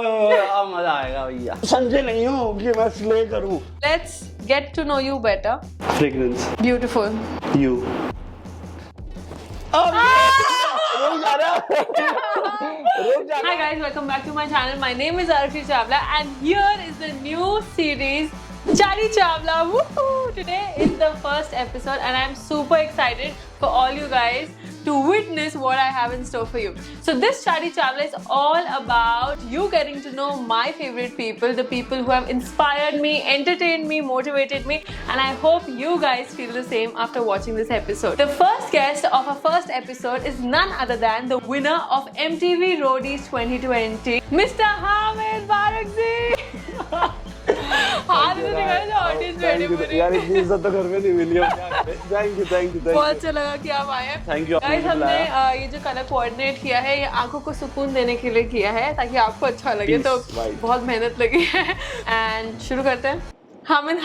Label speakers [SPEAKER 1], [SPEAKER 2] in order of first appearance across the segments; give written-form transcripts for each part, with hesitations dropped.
[SPEAKER 1] मजा आएगा भैया। संजय नहीं हूँ कि मैं स्ले करूँ।
[SPEAKER 2] Let's get to know you better.
[SPEAKER 1] Fragrance.
[SPEAKER 2] Beautiful.
[SPEAKER 1] You.
[SPEAKER 2] Hi guys, welcome back to my channel. My name is Arshi Chawla and here is the new series Chari Chawla. Woohoo! Today is the first episode and I'm super excited for all you guys to witness what I have in store for you. So this Chari Chawla is all about you getting to know my favorite people, the people who have inspired me, entertained me, motivated me, and I hope you guys feel the same after watching this episode. The first guest of our first episode is none other than the winner of MTV Roadies 2020, Mr. Hamid Barakzi.
[SPEAKER 1] यार इतनी इज्जत तो घर में नहीं मिली। Thank you
[SPEAKER 2] बहुत अच्छा लगा कि आप आए हैं।
[SPEAKER 1] Thank you.
[SPEAKER 2] गाइस हमने ये जो कलर कोऑर्डिनेट किया है ये आंखों को सुकून देने के लिए किया है ताकि आपको अच्छा लगे। तो बहुत मेहनत लगी है एंड शुरू करते हैं। Hamid,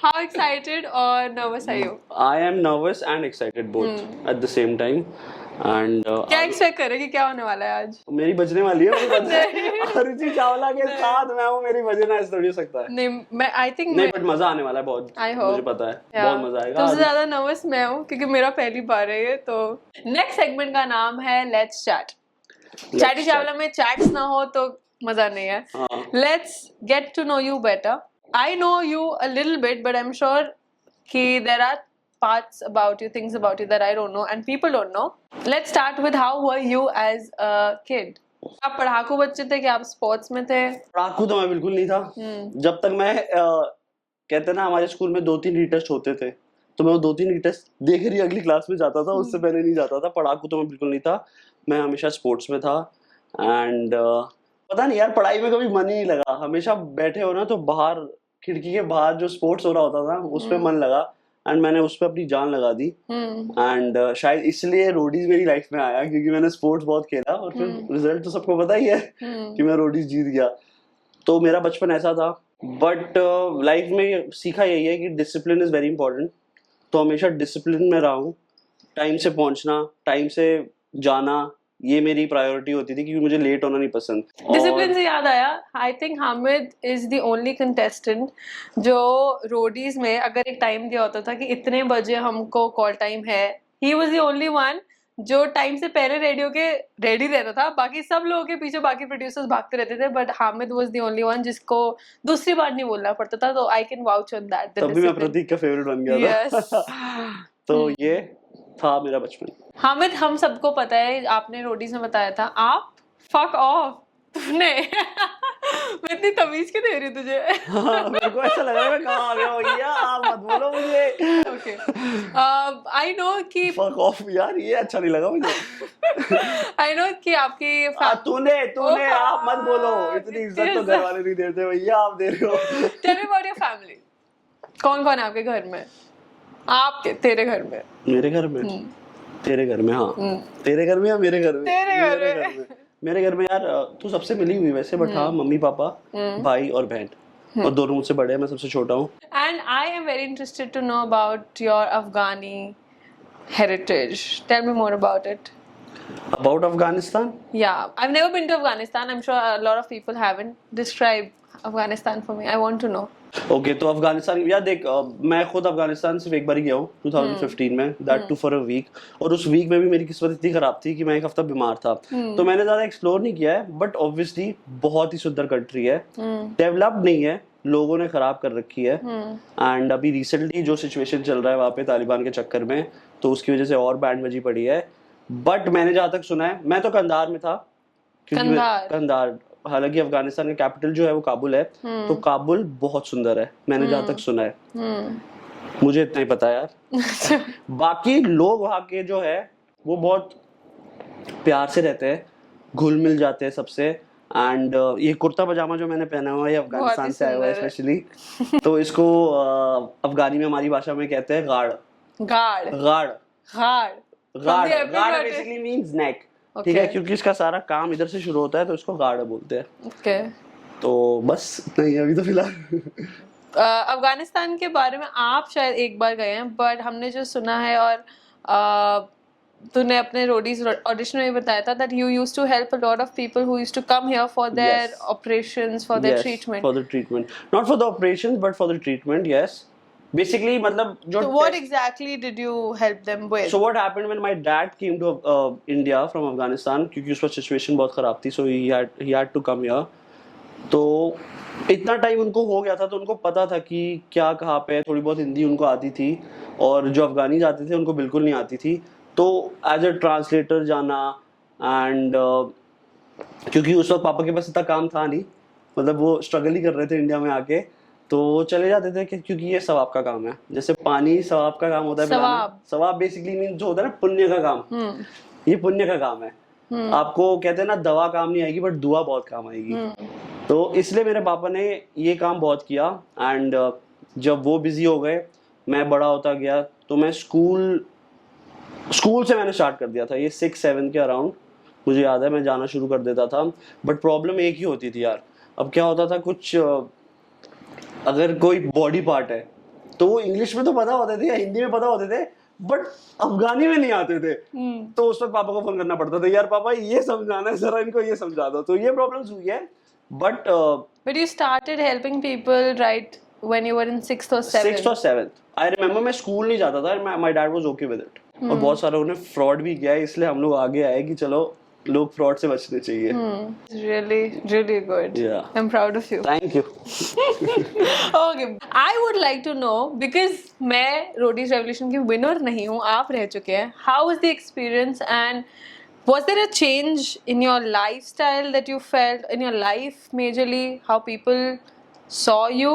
[SPEAKER 2] how excited or nervous are you?
[SPEAKER 1] I am nervous and excited both at the same time. And
[SPEAKER 2] क्या एक्सपेक्ट करें कि क्या होने वाला है आज?
[SPEAKER 1] मेरी बजने वाली है। अरुचि चावला के साथ मैं हूँ, मेरी बजना ऐसा थोड़ी हो सकता है।
[SPEAKER 2] नहीं, मैं आई थिंक
[SPEAKER 1] नहीं, बट मजा आने वाला है बहुत। मुझे पता है बहुत मजा आएगा।
[SPEAKER 2] तुमसे ज्यादा नर्वस मैं हूँ क्योंकि मेरा पहली बार है ये। तो नेक्स्ट सेगमेंट का नाम है लेट्स चैट। चाटी चावला में चैट्स ना हो तो मजा नहीं है। Let's get to know you better. I know you a little bit, but I'm sure कि there are parts about you, things about you that I don't know and people don't know. Let's start with how were you as a kid? आप पढ़ाकू बच्चे थे कि आप sports में थे?
[SPEAKER 1] पढ़ाकू तो मैं बिल्कुल नहीं था। जब तक मैं कहते ना हमारे स्कूल में 2-3 रीटेस्ट होते थे तो मैं वो 2-3 रीटेस्ट देख ही अगली क्लास में जाता था, उससे पहले नहीं जाता था। पढ़ाकू तो मैं बिल्कुल नहीं था, मैं हमेशा स्पोर्ट्स में था। एंड पता नहीं यार पढ़ाई में कभी मन ही नहीं लगा। हमेशा बैठे हो ना तो बाहर खिड़की के बाहर जो स्पोर्ट्स हो रहा होता था उस पे मन लगा एंड मैंने उस पे अपनी जान लगा दी। एंड शायद इसलिए रोडीज मेरी लाइफ में आया क्योंकि मैंने स्पोर्ट्स बहुत खेला और फिर रिजल्ट तो सबको पता ही है कि मैं रोडीज जीत गया। तो मेरा बचपन ऐसा था। बट लाइफ में सीखा यही है कि डिसिप्लिन इज वेरी इंपॉर्टेंट। तो हमेशा डिसिप्लिन में रहा हूँ। टाइम से पहुंचना, टाइम से जाना, ये मेरी प्रायोरिटी होती थी क्योंकि मुझे लेट होना नहीं पसंद।
[SPEAKER 2] डिसिप्लिन से याद आया, I think Hamid is the only contestant जो रोडीज में अगर एक टाइम दिया होता था कि इतने बजे हमको कॉल टाइम है, he was the only one जो टाइम से पहले रेडियो के रेडी रहता था। बाकी सब लोगों के पीछे बाकी प्रोड्यूसर्स भागते रहते थे but Hamid was the only one जिसको दूसरी बार नहीं बोलना पड़ता था। तो I can vouch on that.
[SPEAKER 1] तभी मैं प्रतीक का फेवरेट बन गया था। तो ये था मेरा बचपन।
[SPEAKER 2] हामिद, हम सबको पता है, आपने रोडीज में बताया था आप फक ऑफ तूने मैं इतनी तमीज क्यों दे रही हूँ तुझे?
[SPEAKER 1] मेरे को ऐसा लग रहा है मैं कहाँ आ गया भैया, आप मत बोलो मुझे।
[SPEAKER 2] ओके, आई नो कि
[SPEAKER 1] फक ऑफ यार ये अच्छा नहीं लगा मुझे।
[SPEAKER 2] आई नो कि आपकी
[SPEAKER 1] तूने आप मत बोलो, इतनी इज्जत तो घर वाले नहीं देते भैया, आप दे रहे हो।
[SPEAKER 2] Tell me about your family. कौन कौन है आपके घर में? आपके तेरे घर में?
[SPEAKER 1] मेरे घर में? तेरे घर में? हाँ तेरे घर में या मेरे घर में? मेरे घर में यार तू सबसे मिली हुई वैसे, बट हाँ मम्मी पापा भाई और बहन, और दोनों मुझसे बड़े हैं, मैं सबसे छोटा हूँ।
[SPEAKER 2] And I am very interested to know about your Afghani heritage. Tell me more about it.
[SPEAKER 1] About Afghanistan?
[SPEAKER 2] Yeah, I've never been to Afghanistan. I'm sure a lot of people haven't. Describe Afghanistan for me. I want to know.
[SPEAKER 1] Okay तो अफगानिस्तान यार देख, मैं खुद अफगानिस्तान सिर्फ एक बार ही गया हूँ 2015 में, that too for a week. और उस वीक में भी मेरी किस्मत इतनी खराब थी कि मैं एक हफ्ता बीमार था। तो मैंने ज्यादा एक्सप्लोर नहीं किया है, बट ऑब्वियसली बहुत ही सुंदर कंट्री है। डेवलप्ड नहीं है, लोगों ने खराब कर रखी है। एंड अभी रिसेंटली जो सिचुएशन चल रहा है वहाँ पे तालिबान के चक्कर में, तो उसकी वजह से और बैंड बजी पड़ी है। बट मैंने जहाँ तक सुना है, मैं तो कंधार में था, कंधार, हालांकि अफगानिस्तान का कैपिटल जो है वो काबुल है, तो काबुल बहुत सुंदर है मैंने जहाँ तक सुना है। मुझे इतना ही पता है यार। बाकी लोग वहाँ के जो है वो बहुत प्यार से रहते हैं, घुल मिल जाते हैं सबसे। एंड ये कुर्ता पजामा जो मैंने पहना हुआ है अफगानिस्तान से आया हुआ है स्पेशली। तो इसको अफगानी में हमारी भाषा में कहते हैं गाड़। गाड़ बेसिकली मींस नेक, ठीक है, क्योंकि इसका सारा काम इधर से शुरू होता है तो इसको गाड़ बोलते हैं। तो बस इतना ही अभी तो फिलहाल।
[SPEAKER 2] अफगानिस्तान के बारे में आप शायद एक बार गए हैं, बट हमने जो सुना है और तूने अपने रोडीज ऑडिशन में बताया था that you used to help a lot of people who used to come here for their
[SPEAKER 1] Yes.
[SPEAKER 2] operations, for their
[SPEAKER 1] Yes,
[SPEAKER 2] treatment.
[SPEAKER 1] for the treatment, not for the operations but for the treatment. Yes, basically मतलब जो
[SPEAKER 2] So what exactly did you help them with?
[SPEAKER 1] So what happened when my dad came to India from Afghanistan, क्योंकि उसका situation बहुत खराब थी, so he had to come here. तो इतना time उनको हो गया था, तो उनको पता था कि क्या कहाँ पे है, थोड़ी बहुत हिंदी उनको आती थी, और जो अफगानी जाते थे उनको बिल्कुल नहीं आती थी. तो एज अ ट्रांसलेटर जाना, एंड क्योंकि उस वक्त पापा के पास इतना काम था नहीं, मतलब वो स्ट्रगल ही कर रहे थे इंडिया में आके, तो वो चले जाते थे क्योंकि ये सवाब का काम है. जैसे पानी सवाब का काम होता है, सवाब बेसिकली मीन जो होता है ना पुण्य का काम, ये पुण्य का काम है. आपको कहते हैं ना दवा काम नहीं आएगी बट दुआ बहुत काम आएगी. तो इसलिए मेरे पापा ने ये काम बहुत किया. एंड जब वो बिजी हो गए, मैं बड़ा होता गया, तो मैं स्कूल से मैंने स्टार्ट कर दिया था. ये 6-7 के अराउंड मुझे याद है, मैं जाना शुरू कर देता था. बट प्रॉब्लम एक ही होती थी यार. अब क्या होता था, कुछ अगर कोई बॉडी पार्ट है तो वो इंग्लिश में तो पता होते थे या हिंदी में पता होते थे, बट अफगानी में नहीं आते थे. तो उस वक्त पापा को फोन करना पड़ता था, यार पापा ये समझाना है, जरा इनको ये समझा दो. तो ये प्रॉब्लम्स हुई है. But
[SPEAKER 2] you started helping people right when you were in 6th or 7th.
[SPEAKER 1] 6th or 7th. I remember मैं स्कूल नहीं जाता था. My dad was okay with it. और बहुत सारे उन्हें फ्रॉड भी किया है, इसलिए हम लोग आगे आए कि चलो लोग फ्रॉड से बचने चाहिए.
[SPEAKER 2] Really good.
[SPEAKER 1] Yeah.
[SPEAKER 2] I'm proud of you.
[SPEAKER 1] Thank you.
[SPEAKER 2] Okay. I would like to know, because मैं रोडीज रेवोल्यूशन की विनर नहीं हूँ, आप रह चुके हैं. How was the experience, and was there a change in your lifestyle that you felt in your life majorly, how people saw you?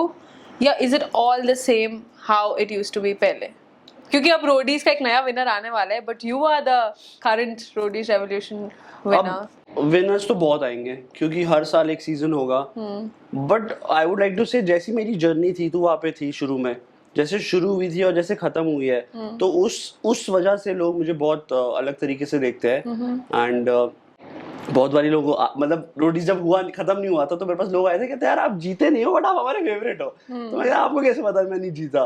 [SPEAKER 2] Yeah, is it all the same how it used to be पहले? क्योंकि अब Roadies का एक नया winner आने वाला है, but you are the current Roadies Revolution winner.
[SPEAKER 1] Winners तो बहुत आएंगे क्योंकि हर साल एक सीजन होगा. But I would like to say, जैसी मेरी जर्नी थी तो वहाँ पे थी शुरू में, जैसे शुरू हुई थी और जैसे खत्म हुई है, तो उस वजह से लोग मुझे बहुत अलग तरीके से देखते हैं. एंड बहुत बारी लोग, मतलब रोडीज जब हुआ खत्म नहीं हुआ था तो मेरे पास लोग आए थे, कहते यार आप जीते नहीं हो बट आप हमारे फेवरेट हो. तो मैं आपको कैसे पता मैं नहीं जीता.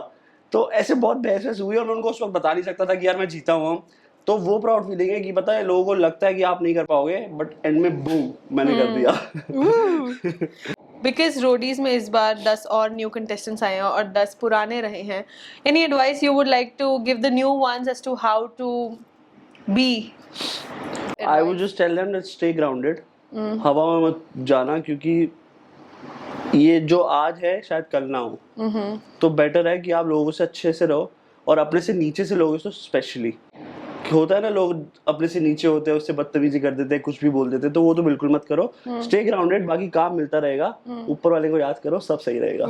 [SPEAKER 1] तो ऐसे बहुत बहस हुई और मैं उनको उस वक्त बता नहीं सकता था कि यार मैं जीता हूँ. तो वो प्राउड फीलिंग है कि पता है लोगों को लगता है कि आप नहीं कर पाओगे, बट एंड में बूम मैंने कर दिया.
[SPEAKER 2] बिकॉज रोडीज में इस बार 10 और न्यू कंटेस्टेंट्स आए हैं और 10 पुराने रहे हैं. Any advice you would like to give the new ones as to how to be?
[SPEAKER 1] I would just tell them that stay grounded. हवा में मत जाना, क्योंकि ये जो आज है शायद कल ना हो. तो बेटर है कि आप लोगों से अच्छे से रहो, और अपने से नीचे से लोगों से स्पेशली. होता है ना लोग अपने से नीचे होते हैं, उससे बदतमीजी कर देते हैं, कुछ भी बोल देते हैं, तो वो तो बिल्कुल मत करो. स्टे ग्राउंडेड, बाकी काम मिलता रहेगा. ऊपर वाले को याद करो, सब सही रहेगा.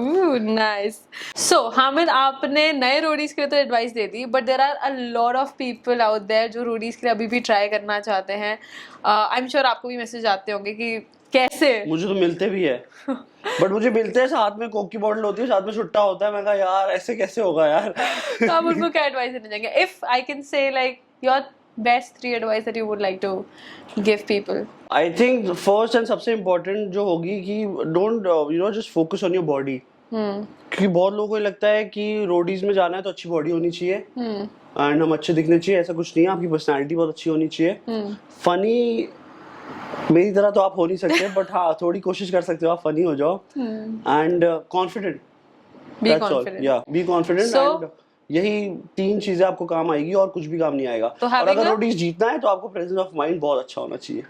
[SPEAKER 2] नाइस. सो हामिद, आपने नए रोडीज के लिए तो एडवाइस दे दी, but there are a lot of people out there जो रोडीज के लिए अभी भी ट्राई करना चाहते हैं. आई एम श्योर आपको भी मैसेज आते होंगे कि कैसे.
[SPEAKER 1] मुझे तो मिलते भी है बट मुझे मिलते हैं साथ में कोक की बोतल होती है, साथ में छुट्टा होता है. मैं कहा यार ऐसे कैसे होगा यार.
[SPEAKER 2] तो आप उनको क्या एडवाइस देना चाहेंगे? If I can say like your best 3 advice that you would like to give people.
[SPEAKER 1] I think first and सबसे important जो होगी कि don't just focus on your body. क्योंकि बहुत लोगों को लगता है कि रोडीज में जाना है तो अच्छी बॉडी होनी चाहिए एंड हम अच्छे दिखने चाहिए. ऐसा कुछ नहीं है. आपकी पर्सनालिटी बहुत अच्छी होनी चाहिए. फनी मेरी तरह तो आप हो नहीं सकते, बट हाँ थोड़ी कोशिश कर सकते हो, आप फनी हो जाओ. And confident.
[SPEAKER 2] Be confident.
[SPEAKER 1] Be confident. And यही 3 चीजें आपको काम आएगी और कुछ भी काम नहीं आएगा.
[SPEAKER 2] तो
[SPEAKER 1] और अगर रोडीज जीतना है तो आपको प्रेजेंस ऑफ माइंड बहुत अच्छा होना चाहिए.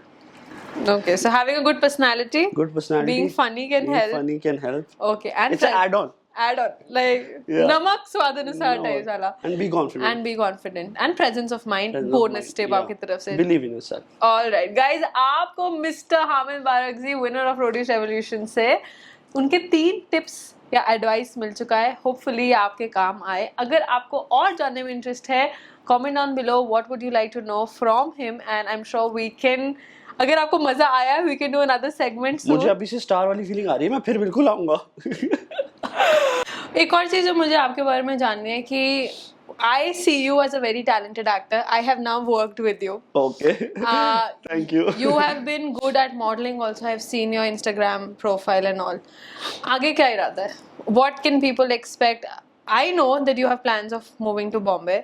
[SPEAKER 2] Okay, so having a good personality, being funny can help. Okay, and
[SPEAKER 1] it's an add-on,
[SPEAKER 2] like namak swad anusar type wala.
[SPEAKER 1] And be confident.
[SPEAKER 2] And presence of mind, bonus tip आपकी तरफ से.
[SPEAKER 1] Believe in yourself.
[SPEAKER 2] All right, guys, आपको Mr. Hamid Bargaji, winner of Roadies Revolution से उनके 3 tips या advice मिल चुका है. Hopefully आपके काम आए. अगर आपको और जानने में इंटरेस्ट है, comment down below what would you like to know from him, and I am sure we can, अगर आपको मजा आया we can do another segment.
[SPEAKER 1] मुझे अभी से स्टार वाली फीलिंग आ रही है, मैं फिर बिल्कुल आऊंगा.
[SPEAKER 2] एक और चीज जो मुझे आपके बारे में जाननी है कि I see you as a very talented actor. I have now worked with you.
[SPEAKER 1] Okay. Thank you.
[SPEAKER 2] You have been good at modeling also. I have seen your Instagram profile and all. आगे क्या इरादा है? What can people expect? I know that you have plans of moving to Bombay.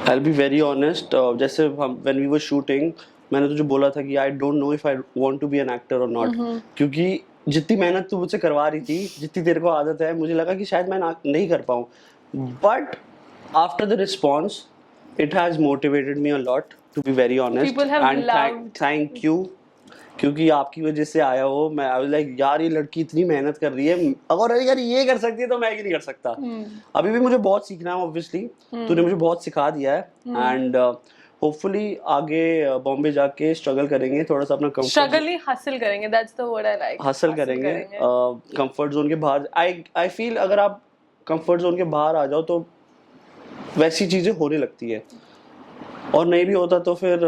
[SPEAKER 1] I'll be very honest. जैसे हम when we were shooting, मैंने तुझे बोला था कि I don't know if I want to be an actor or not. क्योंकि जितनी मेहनत तू मुझसे करवा रही थी, जितनी तेरे को आदत है, मुझे लगा कि शायद मैं नहीं कर पाऊँ. But after the response, it has motivated me a lot, to be very honest.
[SPEAKER 2] People have
[SPEAKER 1] and
[SPEAKER 2] loved.
[SPEAKER 1] Thank you. क्योंकि आपकी वजह से आया हो. मैं आई वाज लाइक यार ये लड़की इतनी मेहनत कर रही है, अगर ये कर सकती है तो मैं क्यों नहीं कर सकता. अभी भी मुझे बहुत सीखना है ऑब्वियसली. तूने मुझे बहुत सिखा दिया है. एंड होपफुली आगे बॉम्बे जाके स्ट्रगल करेंगे, थोड़ा सा अपना
[SPEAKER 2] स्ट्रगल ही हासिल करेंगे. That's the word I like.
[SPEAKER 1] हासिल करेंगे. कंफर्ट जोन के बाहर आई फील अगर आप कंफर्ट जोन के बाहर आ जाओ तो वैसी चीजें होने लगती है. और नहीं भी होता तो फिर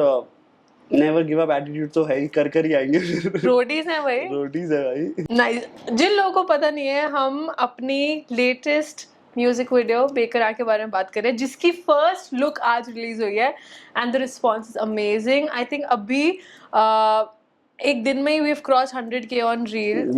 [SPEAKER 1] नेवर गिव अप एटीट्यूड तो है ही, कर ही आएंगे.
[SPEAKER 2] रोटीज है भाई.
[SPEAKER 1] रोटीज है भाई.
[SPEAKER 2] नाइस. जिन लोगों को पता नहीं है, हम अपनी लेटेस्ट म्यूजिक वीडियो बेकरार के बारे में बात करें, जिसकी फर्स्ट लुक आज रिलीज हुई है and the response is amazing. I think अभी एक दिन में ही we have cross 100K on reel.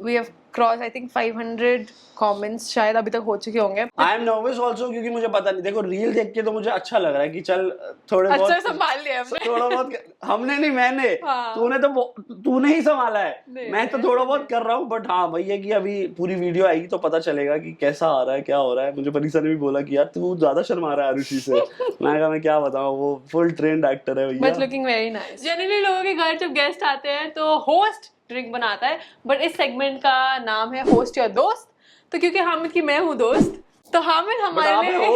[SPEAKER 2] We have cross I think 500 comments शायद अभी तक हो चुके होंगे.
[SPEAKER 1] आई एम नर्वस आल्सो क्योंकि मुझे पता नहीं. देखो रील देख के तो मुझे अच्छा लग रहा है कि चल थोड़े
[SPEAKER 2] अच्छा
[SPEAKER 1] बहुत
[SPEAKER 2] संभाल लिया हमने.
[SPEAKER 1] थोड़ा बहुत हमने नहीं, मैंने.
[SPEAKER 2] हाँ.
[SPEAKER 1] तूने ही संभाला है. मैं तो थोड़ा बहुत
[SPEAKER 2] नहीं.
[SPEAKER 1] कर रहा हूँ. बट हाँ वही है कि अभी पूरी वीडियो आएगी तो पता चलेगा कि कैसा आ रहा है, क्या हो रहा है. मुझे परीक्षा ने भी बोला कि यार तू ज्यादा शर्मा रहा है आरुषि से. मैं कहा मैं क्या बताऊँ, वो फुल ट्रेंड एक्टर है भैया.
[SPEAKER 2] But looking very nice. Generally लोगों के घर जब गेस्ट आते हैं तो होस्ट ड्रिंक बनाता है, बट इस सेगमेंट का नाम है होस्ट योर दोस्त. तो क्योंकि हामिद की मैं हूँ दोस्त, तो हामिद हमारे लिए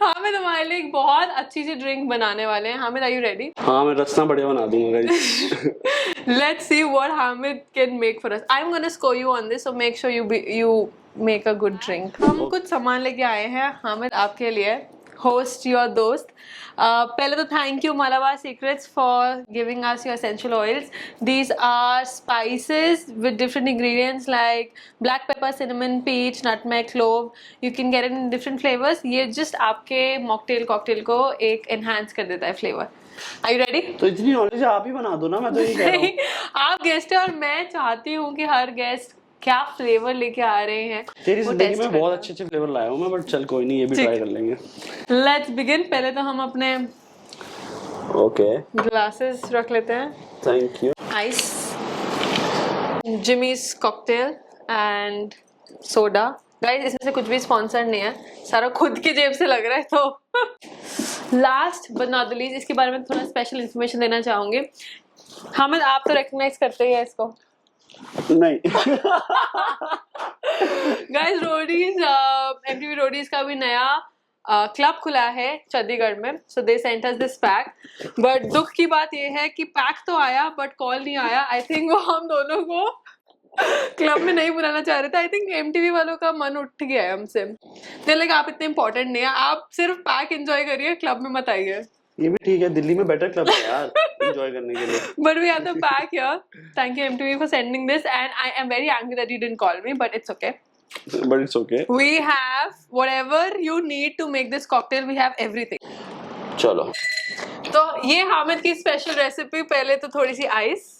[SPEAKER 2] हामिद हमारे लिए एक बहुत अच्छी सी ड्रिंक बनाने वाले हैं. Hamid, are you ready?
[SPEAKER 1] हाँ मैं रस्ना बढ़िया बना दूंगा guys.
[SPEAKER 2] Let's see what Hamid can make for us. I'm gonna score you on this, so make sure you make a good drink. हम कुछ सामान लेके आए हैं हामिद आपके लिए. Host your दोस्त. पहले तो thank you Malabar Secrets for giving us your essential oils. These are spices with different ingredients like black pepper, cinnamon, peach, nutmeg, clove. You can get it in different flavors. ये just आपके cocktail को एक enhance कर देता है flavor. Are you ready?
[SPEAKER 1] तो इतनी knowledge आप ही बना दो ना, मैं तो ये कह रहा हूँ.
[SPEAKER 2] आप गेस्ट हैं और मैं चाहती हूँ कि हर गेस्ट क्या फ्लेवर लेके आ रहे हैं.
[SPEAKER 1] तेरी जिंदगी में बहुत अच्छे फ्लेवर लाया हूँ मैं. बट चल कोई नहीं, ये भी ट्राई कर लेंगे.
[SPEAKER 2] Let's begin. पहले तो हम अपने
[SPEAKER 1] ओके
[SPEAKER 2] ग्लासेस रख लेते हैं.
[SPEAKER 1] Thank you.
[SPEAKER 2] Ice, Jimmy's cocktail and soda. Guys इसमें से कुछ भी स्पॉन्सर्ड नहीं है, सारा खुद की जेब से लग रहा है. तो last but not the least, इसके बारे में थोड़ा स्पेशल इन्फॉर्मेशन देना चाहूंगी. हामिद आप तो रिकॉग्नाइज करते ही है इसको.
[SPEAKER 1] नहीं.
[SPEAKER 2] गाइस रोडीज, MTV रोडीज का भी नया क्लब खुला है चंडीगढ़ में. So they sent us this pack. But दुख की बात ये है कि पैक तो आया बट कॉल नहीं आया. आई थिंक वो हम दोनों को क्लब में नहीं बुलाना चाह रहे थे. आई थिंक MTV वालों का मन उठ गया है हमसे. तो लाइक आप इतने इंपॉर्टेंट नहीं है, आप सिर्फ पैक एंजॉय करिए, क्लब में मत आइए.
[SPEAKER 1] ये भी ठीक है, दिल्ली में बेटर क्लब है यार एंजॉय करने के लिए.
[SPEAKER 2] But we have the pack here. Thank you MTV for sending this, and I am very angry that you didn't call me, but it's okay.
[SPEAKER 1] But it's okay.
[SPEAKER 2] We have whatever you need to make this cocktail. We have everything.
[SPEAKER 1] चलो.
[SPEAKER 2] तो ये हामिद की special recipe. पहले तो थोड़ी सी ice.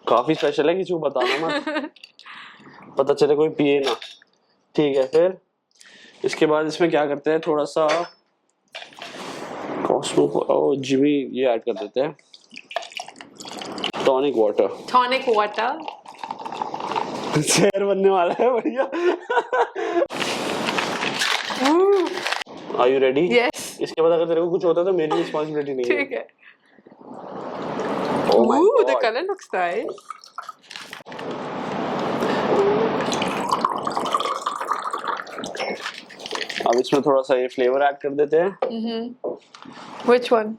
[SPEAKER 1] काफी special है, किसी को बताना मत. पता चले कोई पिए ना. ठीक है. फिर इसके बाद इसमें क्या करते हैं, थोड़ा सा जिमी ये ऐड कर देते हैं. Tonic water.
[SPEAKER 2] Tonic water.
[SPEAKER 1] शहर बनने वाला है बढ़िया. Are you ready?
[SPEAKER 2] Yes.
[SPEAKER 1] इसके बाद अगर तेरे को कुछ होता है तो मेरी रिस्पांसिबिलिटी नहीं है.
[SPEAKER 2] ठीक है.
[SPEAKER 1] Oh my God.
[SPEAKER 2] The color looks nice.
[SPEAKER 1] अब इसमें थोड़ा सा ये फ्लेवर ऐड कर देते हैं.
[SPEAKER 2] Which one?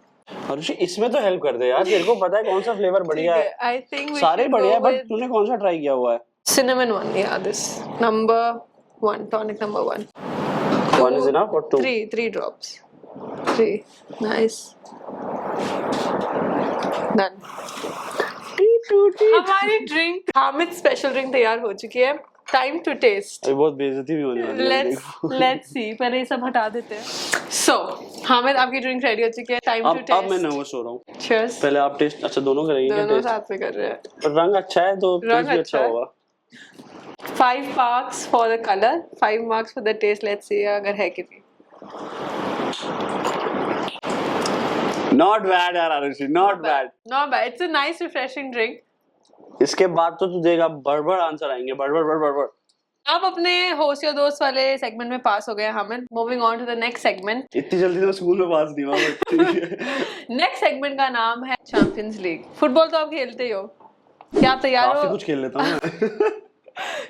[SPEAKER 1] हर्षी इसमें तो हेल्प कर दे यार, तेरे को पता है कौन सा फ्लेवर बढ़िया है.
[SPEAKER 2] I think we
[SPEAKER 1] सारे
[SPEAKER 2] should
[SPEAKER 1] बढ़िया है,
[SPEAKER 2] go
[SPEAKER 1] बट
[SPEAKER 2] with
[SPEAKER 1] तूने कौन सा ट्राई किया हुआ है?
[SPEAKER 2] cinnamon one. Yeah, this number 1, tonic number 1.
[SPEAKER 1] 1 is enough or 2?
[SPEAKER 2] 3 drops. 3. Nice. Done. हमारी ड्रिंक, हामिद स्पेशल ड्रिंक तैयार हो चुकी है. Time to taste.
[SPEAKER 1] अभी बहुत बेइज्जती भी होने वाली है.
[SPEAKER 2] Let's see. पहले ये सब हटा देते हैं. सो हामिद आपकी ड्रिंक रेडी हो चुकी है. Time to taste.
[SPEAKER 1] अब मैं नर्वस हो रहा हूँ.
[SPEAKER 2] चीयर्स.
[SPEAKER 1] पहले आप टेस्ट. अच्छा दोनों करेंगे.
[SPEAKER 2] दोनों साथ में कर रहे हैं.
[SPEAKER 1] रंग अच्छा है तो टेस्ट भी अच्छा होगा.
[SPEAKER 2] 5 marks for the color, 5 marks for the taste. Let's see अगर है कि नहीं.
[SPEAKER 1] Not bad यार Arushi, not bad.
[SPEAKER 2] Not bad. It's a nice refreshing drink.
[SPEAKER 1] इसके बाद तो तू देगा बड़बड़ आंसर आएंगे, बड़बड़.
[SPEAKER 2] आप अपने होस्ट या दोस्त वाले सेगमेंट में पास हो गए हमें. Moving on to the next segment.
[SPEAKER 1] इतनी जल्दी तो स्कूल में पास नहीं हुआ, ठीक है.
[SPEAKER 2] नेक्स्ट सेगमेंट का नाम है चैंपियंस लीग. फुटबॉल तो आप खेलते ही हो. क्या आप तैयार हो?
[SPEAKER 1] काफी कुछ खेल लेता हूँ मैं.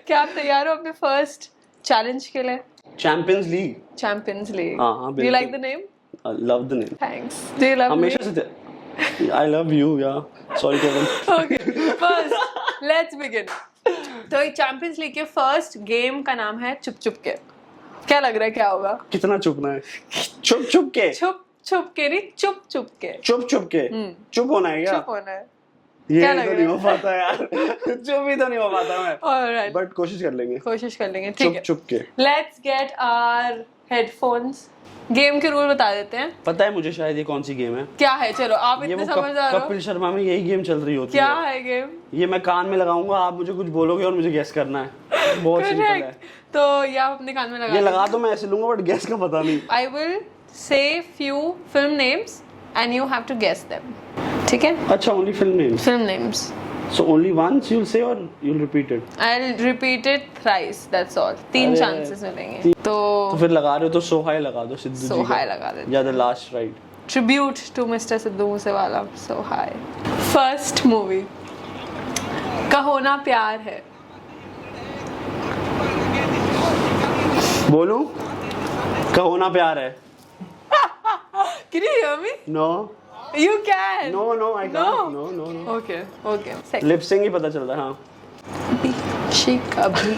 [SPEAKER 2] क्या आप तैयार हो अपने फर्स्ट चैलेंज के लिए?
[SPEAKER 1] Champions league.
[SPEAKER 2] Champions league.
[SPEAKER 1] हाँ,
[SPEAKER 2] Do you like the name?
[SPEAKER 1] I love the name.
[SPEAKER 2] Thanks. Do you love me?
[SPEAKER 1] हमेशा से I love you, yeah. Sorry Kevin.
[SPEAKER 2] Okay. First, let's begin. तो चैंपियंस लीग के first game का नाम है चुप चुप के. क्या लग रहा है क्या होगा?
[SPEAKER 1] कितना चुपना है? चुप चुप के.
[SPEAKER 2] चुप चुप के नहीं, चुप चुप के.
[SPEAKER 1] चुप चुप के. चुप होना है क्या?
[SPEAKER 2] चुप होना है.
[SPEAKER 1] ये
[SPEAKER 2] क्या
[SPEAKER 1] तो
[SPEAKER 2] लग
[SPEAKER 1] नहीं
[SPEAKER 2] रहा
[SPEAKER 1] हो पाता यार. चुप ही तो नहीं हो पाता मैं.
[SPEAKER 2] Alright.
[SPEAKER 1] बट कोशिश कर लेंगे.
[SPEAKER 2] कोशिश कर लेंगे, ठीक है.
[SPEAKER 1] चुप चुप के.
[SPEAKER 2] Let's get our headphones. Game के रूल बता देते हैं.
[SPEAKER 1] पता है मुझे शायद ये कौन सी गेम है.
[SPEAKER 2] क्या है? चलो आप
[SPEAKER 1] ये
[SPEAKER 2] इतने
[SPEAKER 1] वो
[SPEAKER 2] समझदार हो.
[SPEAKER 1] कपिल शर्मा में यही गेम चल रही होती
[SPEAKER 2] क्या
[SPEAKER 1] है.
[SPEAKER 2] है गेम?
[SPEAKER 1] ये मैं कान में लगाऊंगा, आप मुझे कुछ बोलोगे और मुझे गेस करना है. बहुत सिंपल है.
[SPEAKER 2] Correct. तो ये आप अपने कान में लगा.
[SPEAKER 1] ये लगा तो मैं ऐसे लूंगा बट गेस का पता नहीं.
[SPEAKER 2] I will say few film names and you have to guess them. ठीक है?
[SPEAKER 1] अच्छा, only film names.
[SPEAKER 2] Film names.
[SPEAKER 1] So only once you'll say or you'll repeat it?
[SPEAKER 2] I'll repeat it thrice. That's all. 3
[SPEAKER 1] अरे,
[SPEAKER 2] chances मिलेंगे. तो
[SPEAKER 1] फिर लगा रहे हो तो So High लगा दो सिद्धू जी
[SPEAKER 2] So
[SPEAKER 1] का.
[SPEAKER 2] High लगा देते.
[SPEAKER 1] या The Last Ride.
[SPEAKER 2] Tribute to Mr. Sidhu Moosewala. So High. First movie. कहो ना प्यार है.
[SPEAKER 1] बोलूं? कहो ना प्यार है.
[SPEAKER 2] Can you hear me?
[SPEAKER 1] No.
[SPEAKER 2] You can.
[SPEAKER 1] No, I can't. No.
[SPEAKER 2] Okay. Second.
[SPEAKER 1] Lip sync ही पता चलता है. हाँ.
[SPEAKER 2] खुशी कभी.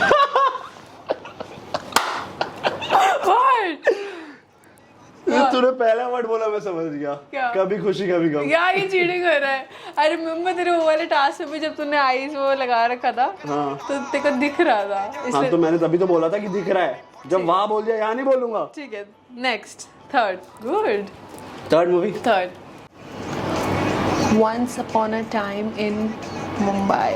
[SPEAKER 2] What?
[SPEAKER 1] तूने पहला वर्ड बोला मैं समझ गया.
[SPEAKER 2] क्या?
[SPEAKER 1] कभी खुशी कभी गम.
[SPEAKER 2] यार ये चीटिंग कर रहा है. I remember तेरे वो वाले टास्क में जब तूने आईज वो लगा रखा था.
[SPEAKER 1] हाँ.
[SPEAKER 2] तो तेरे को दिख रहा था.
[SPEAKER 1] हाँ तो मैंने तभी तो बोला था कि दिख रहा है. जब वहाँ बोल दिया यहाँ नहीं बोलूंगा.
[SPEAKER 2] ठीक है. Next. Third. Good.
[SPEAKER 1] Third movie.
[SPEAKER 2] Third. Once upon a time in Mumbai.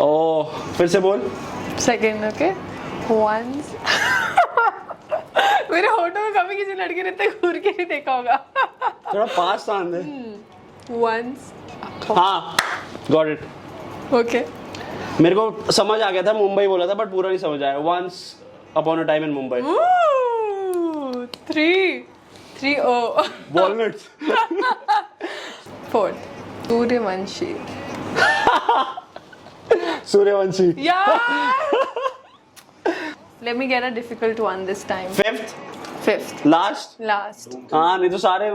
[SPEAKER 1] ओह, फिर से बोल.
[SPEAKER 2] Second, okay? Once. मेरे होठों में कभी किसी लड़के ने इतने घूर के नहीं देखा होगा.
[SPEAKER 1] थोड़ा पास आन दे.
[SPEAKER 2] Once.
[SPEAKER 1] हाँ, got it.
[SPEAKER 2] Okay.
[SPEAKER 1] मेरे को समझ आ गया था, मुंबई बोला था बट पूरा नहीं समझ आया. Once upon a time in Mumbai.
[SPEAKER 2] Ooh, 3 oh.
[SPEAKER 1] Walnuts.
[SPEAKER 2] 4. Suryavanshi.
[SPEAKER 1] Suryavanshi.
[SPEAKER 2] Yeah. Let me get a difficult one this time. Fifth.
[SPEAKER 1] Last. हाँ नहीं तो सारे.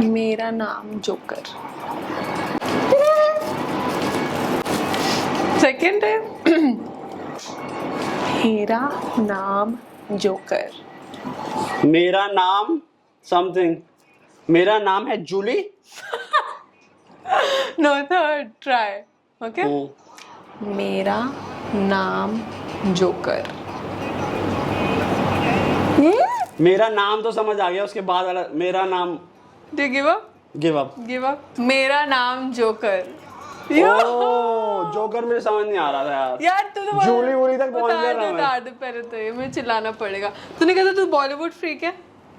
[SPEAKER 2] मेरा नाम जोकर. Second है. मेरा नाम जोकर.
[SPEAKER 1] मेरा नाम something. मेरा नाम है Jully.
[SPEAKER 2] No, third. Try. Okay. मेरा नाम जोकर.
[SPEAKER 1] मेरा नाम तो समझ आ गया, उसके बाद वाला मेरा नाम.
[SPEAKER 2] Do you give up?
[SPEAKER 1] Give up.
[SPEAKER 2] मेरा नाम जोकर.
[SPEAKER 1] ओह, जोकर मुझे समझ नहीं आ रहा था
[SPEAKER 2] यार तू तो
[SPEAKER 1] जूली वूली तक पहुंच गया था
[SPEAKER 2] बता दे पहले तो ये मुझे चिल्लाना पड़ेगा. तूने कहा था तू बॉलीवुड फ्रीक है.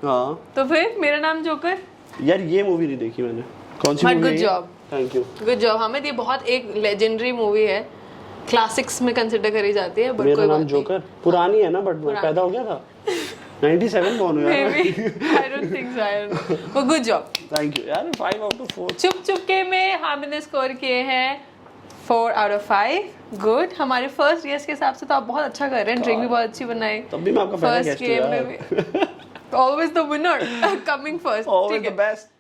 [SPEAKER 1] हाँ.
[SPEAKER 2] तो फिर मेरा नाम जोकर.
[SPEAKER 1] यार ये मूवी नहीं देखी मैंने. कौन सी मूवी है?
[SPEAKER 2] Good job.
[SPEAKER 1] Thank you.
[SPEAKER 2] Good job. हमें ये बहुत एक लेजेंडरी मूवी है. क्लासिक्स में कंसिडर करी जाती है.
[SPEAKER 1] मेरा नाम जोकर पुरानी है ना बट मैं पैदा हो गया था. 97 कौन हुआ?
[SPEAKER 2] Maybe. I don't think so. I don't know. But good job.
[SPEAKER 1] Thank you. यार 5 out of 4.
[SPEAKER 2] चुप चुप के में हमने स्कोर किए हैं 4 out of 5. गुड. हमारे फर्स्ट गेस्ट के हिसाब से तो आप बहुत अच्छा कर रहे हैं. ड्रिंक भी बहुत अच्छी बनाई.
[SPEAKER 1] तब भी मैं आपका पहला गेस्ट हूं यार.
[SPEAKER 2] Always the winner. Coming first.
[SPEAKER 1] Always the best.